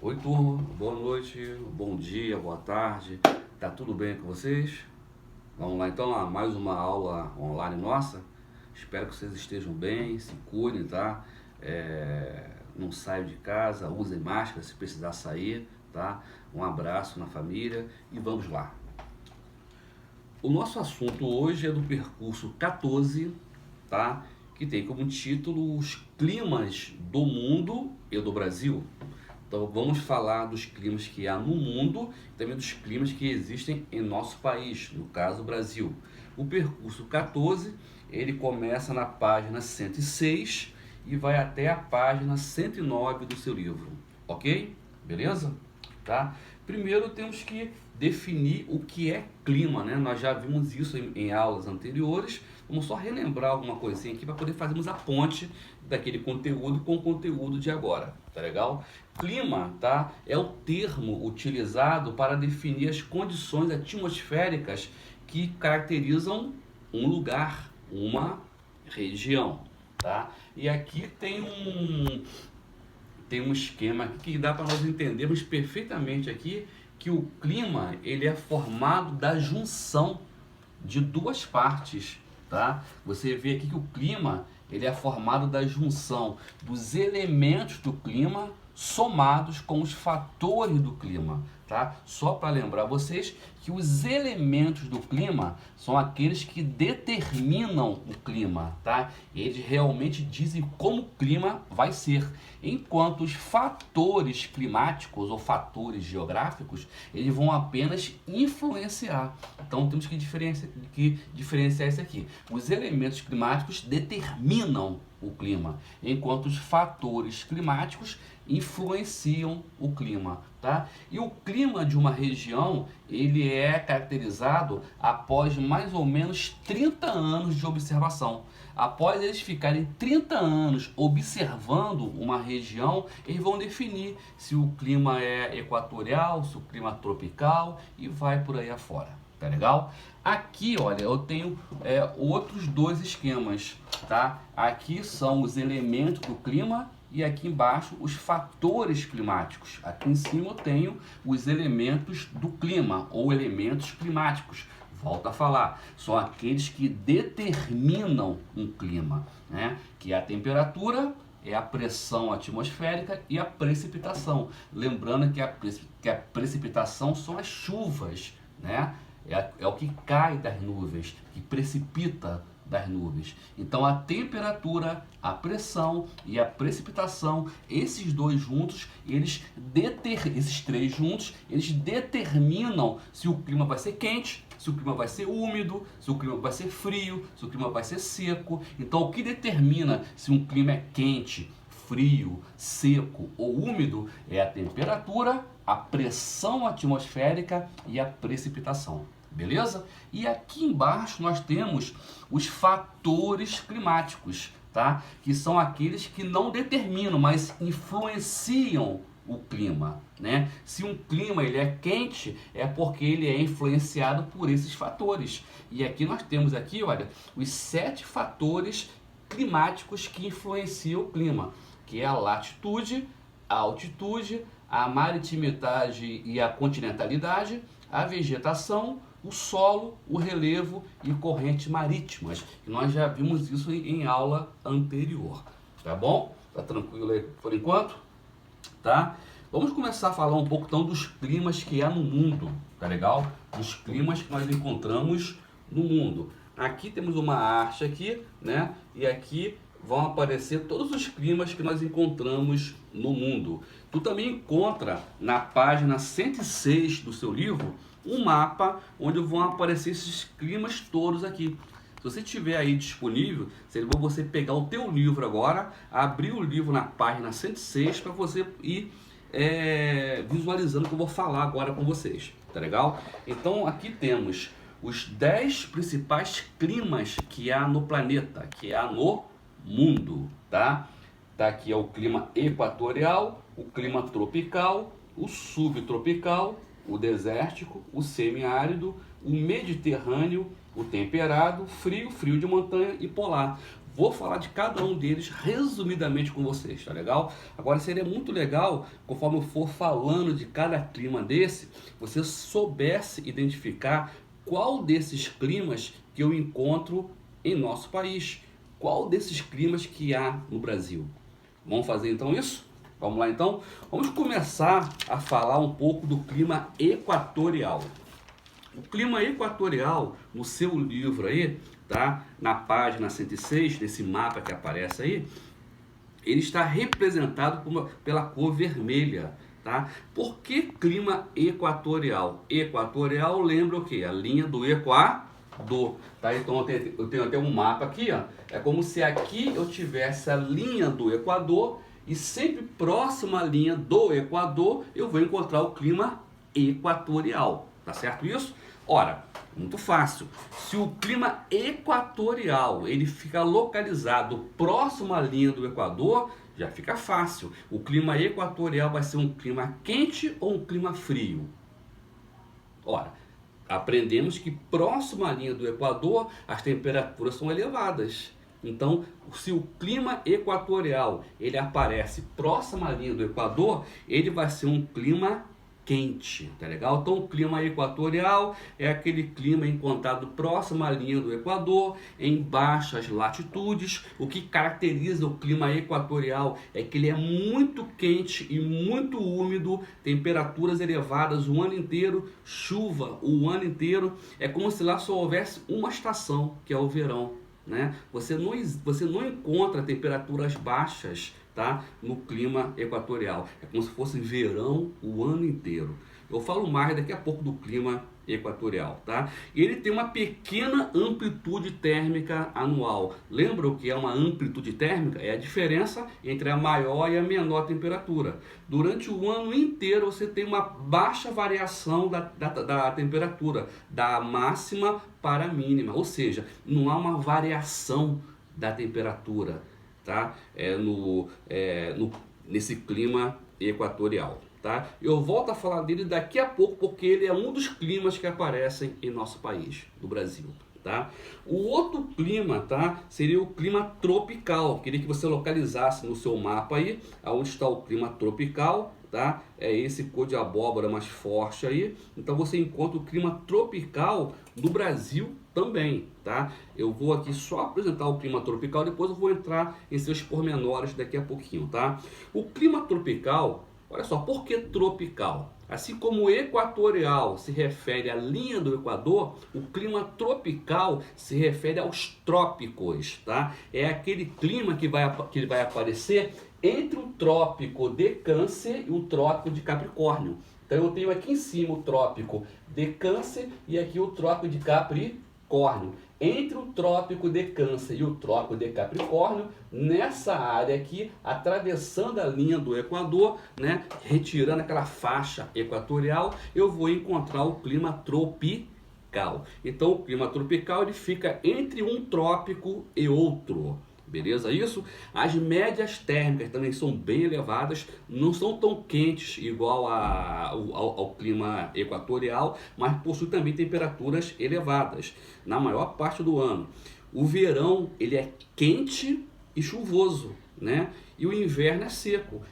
Oi, turma, boa noite, bom dia, boa tarde, tá tudo bem com vocês? Vamos lá então a mais uma aula online nossa. Espero que vocês estejam bem, se cuidem, tá? Não saiam de casa, usem máscara se precisar sair, tá? Um abraço na família e vamos lá. O nosso assunto hoje é do percurso 14, tá? Que tem como título os climas do mundo e do Brasil. Então vamos falar dos climas que há no mundo e também dos climas que existem em nosso país, no caso Brasil. O percurso 14, ele começa na página 106 e vai até a página 109 do seu livro, ok? Beleza? Tá? Primeiro temos que definir o que é clima, né? Nós já vimos isso em aulas anteriores. Vamos só relembrar alguma coisinha aqui para poder fazermos a ponte daquele conteúdo com o conteúdo de agora, tá legal? Clima, tá? É o termo utilizado para definir as condições atmosféricas que caracterizam um lugar, uma região, tá? E aqui tem um esquema aqui que dá para nós entendermos perfeitamente aqui que o clima ele é formado da junção de duas partes, tá? Você vê aqui que o clima ele é formado da junção dos elementos do clima somados com os fatores do clima, tá? Só para lembrar vocês que os elementos do clima são aqueles que determinam o clima, tá? Eles realmente dizem como o clima vai ser, enquanto os fatores climáticos ou fatores geográficos, eles vão apenas influenciar. Então temos que diferenciar isso aqui. Os elementos climáticos determinam o clima, enquanto os fatores climáticos influenciam o clima, tá? E o clima de uma região, ele é caracterizado após mais ou menos 30 anos de observação. Após eles ficarem 30 anos observando uma região, eles vão definir se o clima é equatorial, se o clima é tropical e vai por aí afora. Tá legal? Aqui, olha, eu tenho outros dois esquemas, tá? Aqui são os elementos do clima e aqui embaixo os fatores climáticos. Aqui em cima eu tenho os elementos do clima ou elementos climáticos. Volto a falar, são aqueles que determinam um clima, né? Que é a temperatura, é a pressão atmosférica e a precipitação. Lembrando que a precipitação são as chuvas, né? É o que cai das nuvens, que precipita das nuvens. Então a temperatura, a pressão e a precipitação, esses dois juntos, esses três juntos, eles determinam se o clima vai ser quente, se o clima vai ser úmido, se o clima vai ser frio, se o clima vai ser seco. Então o que determina se um clima é quente, frio, seco ou úmido é a temperatura, a pressão atmosférica e a precipitação. Beleza? E aqui embaixo nós temos os fatores climáticos, tá? Que são aqueles que não determinam, mas influenciam o clima, né? Se um clima ele é quente, é porque ele é influenciado por esses fatores. E aqui nós temos aqui, olha, os 7 fatores climáticos que influenciam o clima, que é a latitude, a altitude, a maritimidade e a continentalidade, a vegetação, o solo, o relevo e correntes marítimas. Nós já vimos isso em aula anterior, tá bom? Tá tranquilo aí por enquanto? Tá? Vamos começar a falar um pouco então dos climas que há no mundo, tá legal? Dos climas que nós encontramos no mundo. Aqui temos uma arte aqui, né? E aqui vão aparecer todos os climas que nós encontramos no mundo. Tu também encontra na página 106 do seu livro um mapa onde vão aparecer esses climas todos aqui. Se você tiver aí disponível, seria bom você pegar o teu livro agora, abrir o livro na página 106 para você ir visualizando o que eu vou falar agora com vocês, tá legal? Então aqui temos os 10 principais climas que há no planeta, que há no mundo, tá? Tá aqui é o clima equatorial, o clima tropical, o subtropical, o desértico, o semiárido, o mediterrâneo, o temperado, frio, frio de montanha e polar. Vou falar de cada um deles resumidamente com vocês, tá legal? Agora seria muito legal, conforme eu for falando de cada clima desse, você soubesse identificar qual desses climas que eu encontro em nosso país. Qual desses climas que há no Brasil? Vamos fazer então isso? Vamos lá então? Vamos começar a falar um pouco do clima equatorial. O clima equatorial, no seu livro aí, tá? Na página 106, nesse mapa que aparece aí, ele está representado pela cor vermelha, tá? Por que clima equatorial? Equatorial lembra o quê? A linha do Equador, tá? Então eu tenho até um mapa aqui, ó. É como se aqui eu tivesse a linha do Equador e sempre próximo à linha do Equador eu vou encontrar o clima equatorial, tá certo isso? Ora, muito fácil. Se o clima equatorial ele fica localizado próximo à linha do Equador, já fica fácil. O clima equatorial vai ser um clima quente ou um clima frio? Ora, aprendemos que próximo à linha do Equador as temperaturas são elevadas. Então, se o clima equatorial ele aparece próximo à linha do Equador, ele vai ser um clima quente, tá legal? Então o clima equatorial é aquele clima encontrado próximo à linha do Equador, em baixas latitudes. O que caracteriza o clima equatorial é que ele é muito quente e muito úmido, temperaturas elevadas o ano inteiro, chuva o ano inteiro. É como se lá só houvesse uma estação, que é o verão, né? Você não encontra temperaturas baixas, tá? No clima equatorial. É como se fosse verão o ano inteiro. Eu falo mais daqui a pouco do clima equatorial, tá? Ele tem uma pequena amplitude térmica anual. Lembra o que é uma amplitude térmica? É a diferença entre a maior e a menor temperatura. Durante o ano inteiro você tem uma baixa variação da temperatura, da máxima para a mínima, ou seja, não há uma variação da temperatura, tá? Nesse clima equatorial, tá? Eu volto a falar dele daqui a pouco porque ele é um dos climas que aparecem em nosso país, no Brasil, tá? O outro clima, tá? Seria o clima tropical. Queria que você localizasse no seu mapa aí aonde está o clima tropical, tá? É esse cor de abóbora mais forte aí. Então você encontra o clima tropical no Brasil também, tá? Eu vou aqui só apresentar o clima tropical, depois eu vou entrar em seus pormenores daqui a pouquinho, tá? O clima tropical, olha só, por que tropical? Assim como o equatorial se refere à linha do Equador, o clima tropical se refere aos trópicos, tá? É aquele clima que vai aparecer entre o trópico de Câncer e o trópico de Capricórnio. Então eu tenho aqui em cima o trópico de Câncer e aqui o trópico de Capricórnio. Entre o trópico de Câncer e o trópico de Capricórnio, nessa área aqui, atravessando a linha do Equador, né, retirando aquela faixa equatorial, eu vou encontrar o clima tropical. Então o clima tropical ele fica entre um trópico e outro. Beleza isso? As médias térmicas também são bem elevadas, não são tão quentes igual ao clima equatorial, mas possuem também temperaturas elevadas na maior parte do ano. O verão ele é quente e chuvoso, né? E o inverno é seco.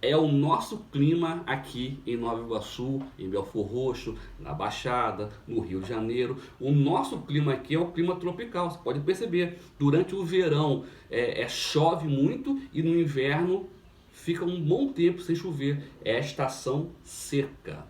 É o nosso clima aqui em Nova Iguaçu, em Belfor Roxo, na Baixada, no Rio de Janeiro. O nosso clima aqui é o clima tropical, você pode perceber. Durante o verão chove muito e no inverno fica um bom tempo sem chover. É a estação seca,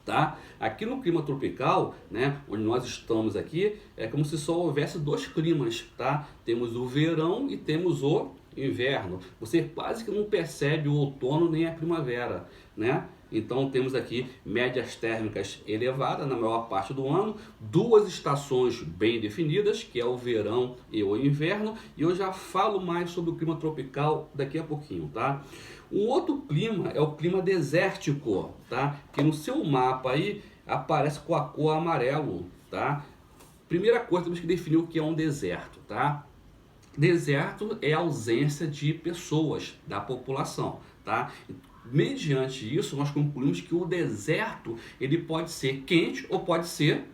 tá? Aqui no clima tropical, né, onde nós estamos aqui, é como se só houvesse dois climas, tá? Temos o verão e temos o inverno. Você quase que não percebe o outono nem a primavera, né? Então temos aqui médias térmicas elevadas na maior parte do ano, duas estações bem definidas, que é o verão e o inverno, e eu já falo mais sobre o clima tropical daqui a pouquinho, tá? Um outro clima é o clima desértico, tá? Que no seu mapa aí aparece com a cor amarelo, tá? Primeira coisa, temos que definir o que é um deserto, tá? Deserto é a ausência de pessoas, da população, tá? Mediante isso, nós concluímos que o deserto ele pode ser quente ou pode ser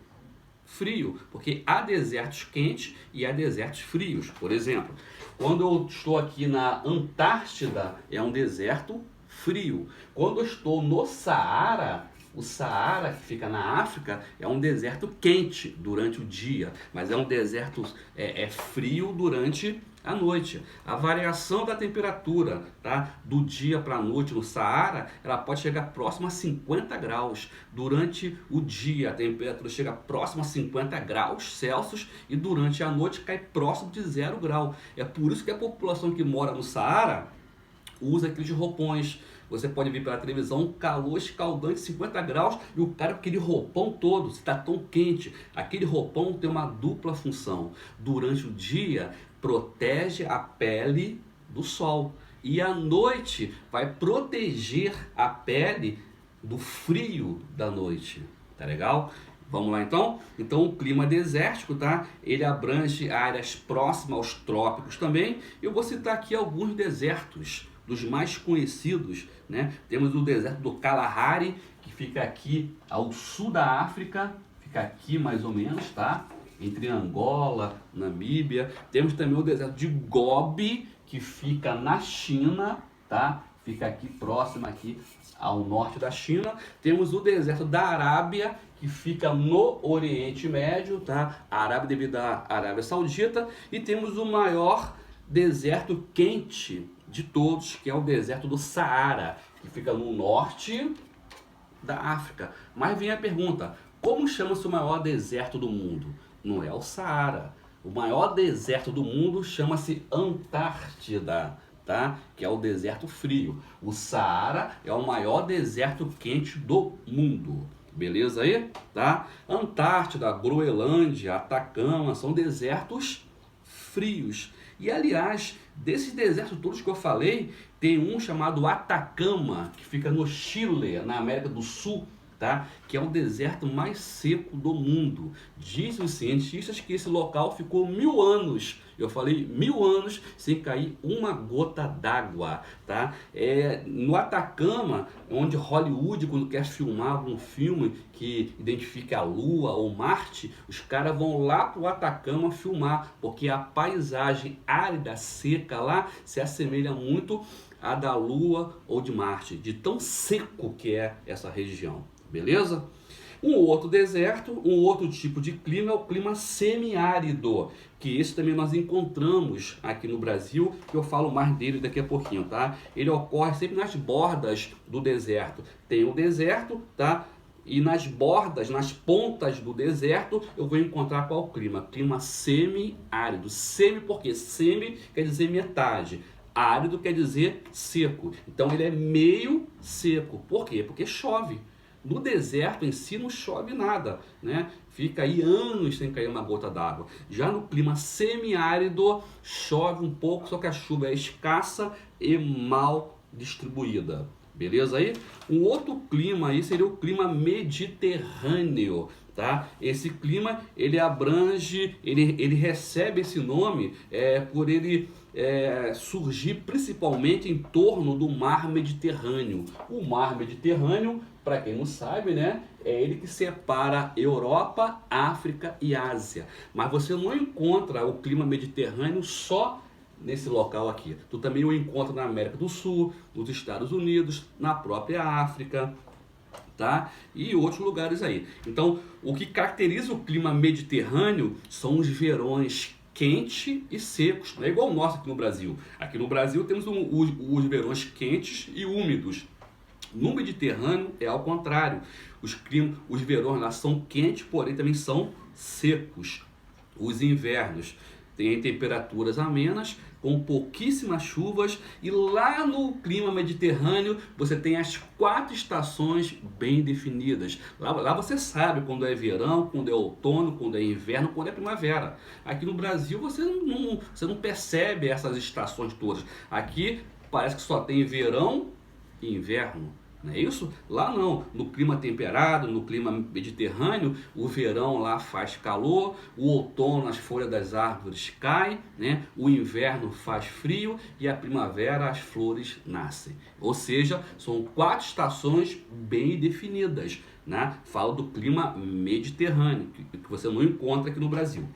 frio, porque há desertos quentes e há desertos frios. Por exemplo, quando eu estou aqui na Antártida, é um deserto frio. Quando eu estou no Saara, o Saara, que fica na África, é um deserto quente durante o dia, mas é um deserto frio durante a noite. A variação da temperatura, tá, do dia para a noite no Saara, ela pode chegar próximo a 50 graus. Durante o dia, a temperatura chega próximo a 50 graus Celsius e durante a noite cai próximo de 0 grau. É por isso que a população que mora no Saara usa aqueles roupões. Você pode ver pela televisão um calor escaldante, 50 graus, e o cara com aquele roupão todo, se está tão quente. Aquele roupão tem uma dupla função. Durante o dia, protege a pele do sol. E à noite, vai proteger a pele do frio da noite. Tá legal? Vamos lá então? Então o clima desértico, tá? Ele abrange áreas próximas aos trópicos também. Eu vou citar aqui alguns desertos dos mais conhecidos, né? Temos o deserto do Kalahari, que fica aqui ao sul da África, fica aqui mais ou menos, tá? Entre Angola, Namíbia. Temos também o deserto de Gobi, que fica na China, tá? Fica aqui próximo aqui ao norte da China. Temos o deserto da Arábia, que fica no Oriente Médio, tá? A Arábia devido à Arábia Saudita. E temos o maior deserto quente de todos, que é o deserto do Saara, que fica no norte da África. Mas vem a pergunta, como chama-se o maior deserto do mundo? Não é o Saara. O maior deserto do mundo chama-se Antártida, tá? Que é o deserto frio. O Saara é o maior deserto quente do mundo. Beleza aí? Tá? Antártida, Groenlândia, Atacama são desertos frios. E aliás, desses desertos todos que eu falei, tem um chamado Atacama, que fica no Chile, na América do Sul, tá? Que é o deserto mais seco do mundo. Dizem os cientistas que esse local ficou 1000 anos, eu falei 1000 anos, sem cair uma gota d'água, tá? No Atacama, onde Hollywood, quando quer filmar algum filme que identifica a Lua ou Marte, os caras vão lá pro Atacama filmar, porque a paisagem árida, seca lá, se assemelha muito à da Lua ou de Marte, de tão seco que é essa região. Beleza? Um outro deserto, um outro tipo de clima é o clima semiárido, que esse também nós encontramos aqui no Brasil, que eu falo mais dele daqui a pouquinho, tá? Ele ocorre sempre nas bordas do deserto. Tem o deserto, tá? E nas bordas, nas pontas do deserto, eu vou encontrar qual clima? Clima semiárido. Semi porque semi quer dizer metade. Árido quer dizer seco. Então ele é meio seco. Por quê? Porque chove. No deserto em si não chove nada, né? Fica aí anos sem cair uma gota d'água. Já no clima semiárido chove um pouco, só que a chuva é escassa e mal distribuída. Beleza aí? Um outro clima aí seria o clima mediterrâneo, tá? Esse clima ele abrange, ele recebe esse nome por ele surgir principalmente em torno do mar Mediterrâneo. O mar Mediterrâneo, para quem não sabe, né, é ele que separa Europa, África e Ásia. Mas você não encontra o clima mediterrâneo só nesse local aqui. Tu também o encontra na América do Sul, nos Estados Unidos, na própria África, tá? E outros lugares aí. Então, o que caracteriza o clima mediterrâneo são os verões quentes e secos. Não é igual o nosso aqui no Brasil. Aqui no Brasil temos os verões quentes e úmidos. No Mediterrâneo é ao contrário. Os verões lá são quentes, porém também são secos. Os invernos têm temperaturas amenas, com pouquíssimas chuvas, e lá no clima mediterrâneo você tem as 4 estações bem definidas. Lá você sabe quando é verão, quando é outono, quando é inverno, quando é primavera. Aqui no Brasil você não percebe essas estações todas. Aqui parece que só tem verão e inverno. Não é isso? Lá não, no clima temperado, no clima mediterrâneo, o verão lá faz calor, o outono as folhas das árvores caem, né? O inverno faz frio e a primavera as flores nascem. Ou seja, são 4 estações bem definidas, né? Falo do clima mediterrâneo, que você não encontra aqui no Brasil.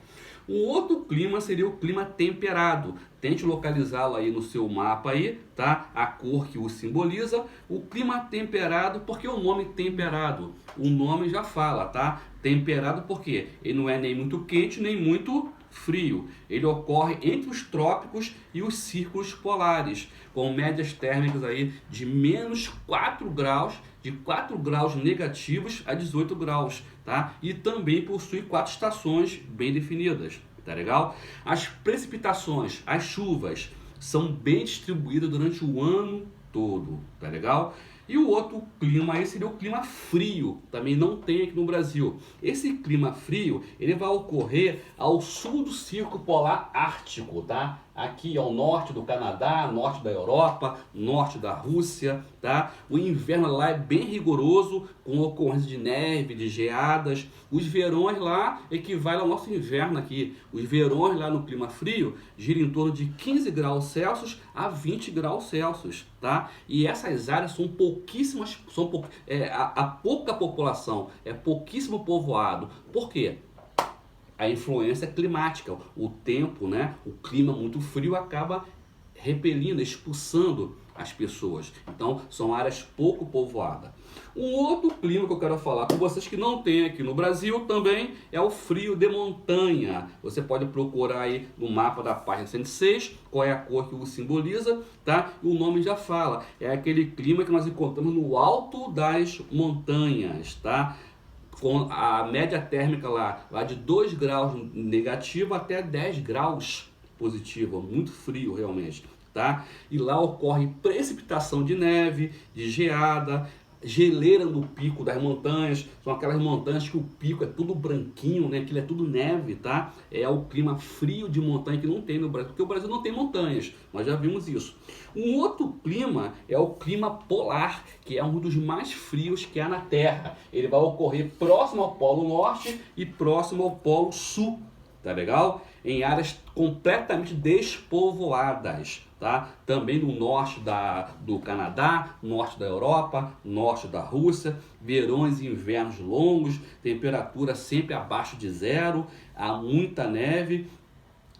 Um outro clima seria o clima temperado. Tente localizá-lo aí no seu mapa aí, tá? A cor que o simboliza. O clima temperado, por que o nome temperado? O nome já fala, tá? Temperado porque ele não é nem muito quente, nem muito frio. Ele ocorre entre os trópicos e os círculos polares, com médias térmicas aí de menos 4 graus, de 4 graus negativos a 18 graus, tá? E também possui 4 estações bem definidas, tá legal? As precipitações, as chuvas, são bem distribuídas durante o ano todo, tá legal? E o outro clima aí seria o clima frio, também não tem aqui no Brasil. Esse clima frio, ele vai ocorrer ao sul do Círculo Polar Ártico, tá? Aqui ao norte do Canadá, norte da Europa, norte da Rússia, tá? O inverno lá é bem rigoroso, com ocorrência de neve, de geadas. Os verões lá equivalem ao nosso inverno aqui. Os verões lá no clima frio giram em torno de 15 graus Celsius a 20 graus Celsius, tá? E essas áreas são pouquíssimas, a pouca população, é pouquíssimo povoado. Por quê? A influência climática, o tempo, né? O clima muito frio acaba repelindo, expulsando as pessoas. Então, são áreas pouco povoadas. Um outro clima que eu quero falar com vocês que não tem aqui no Brasil também é o frio de montanha. Você pode procurar aí no mapa da página 106 qual é a cor que o simboliza, tá? E o nome já fala, é aquele clima que nós encontramos no alto das montanhas, tá? Com a média térmica lá de 2 graus negativo até 10 graus positivo, muito frio realmente, tá? E lá ocorre precipitação de neve, de geada, geleira no pico das montanhas, são aquelas montanhas que o pico é tudo branquinho, né? Aquilo é tudo neve, tá? É o clima frio de montanha que não tem no Brasil, porque o Brasil não tem montanhas, nós já vimos isso. Um outro clima é o clima polar, que é um dos mais frios que há na Terra. Ele vai ocorrer próximo ao Polo Norte e próximo ao Polo Sul, tá legal? Em áreas completamente despovoadas, tá? Também no norte do Canadá, norte da Europa, norte da Rússia, verões e invernos longos, temperatura sempre abaixo de zero, há muita neve.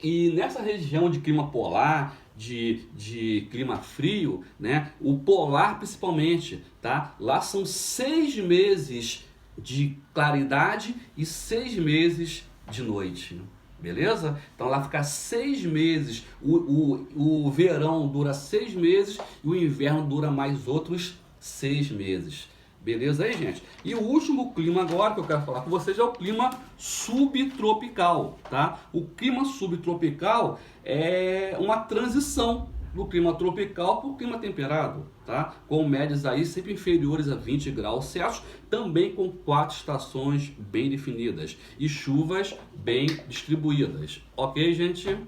E nessa região de clima polar, de clima frio, né? O polar principalmente, tá? Lá são 6 meses de claridade e 6 meses de noite. Beleza? Então lá fica 6 meses, o verão dura 6 meses e o inverno dura mais outros 6 meses. Beleza aí, gente? E o último clima agora que eu quero falar com vocês é o clima subtropical, tá? O clima subtropical é uma transição do clima tropical para o clima temperado, tá? Com médias aí sempre inferiores a 20 graus Celsius, também com 4 estações bem definidas e chuvas bem distribuídas. Ok, gente?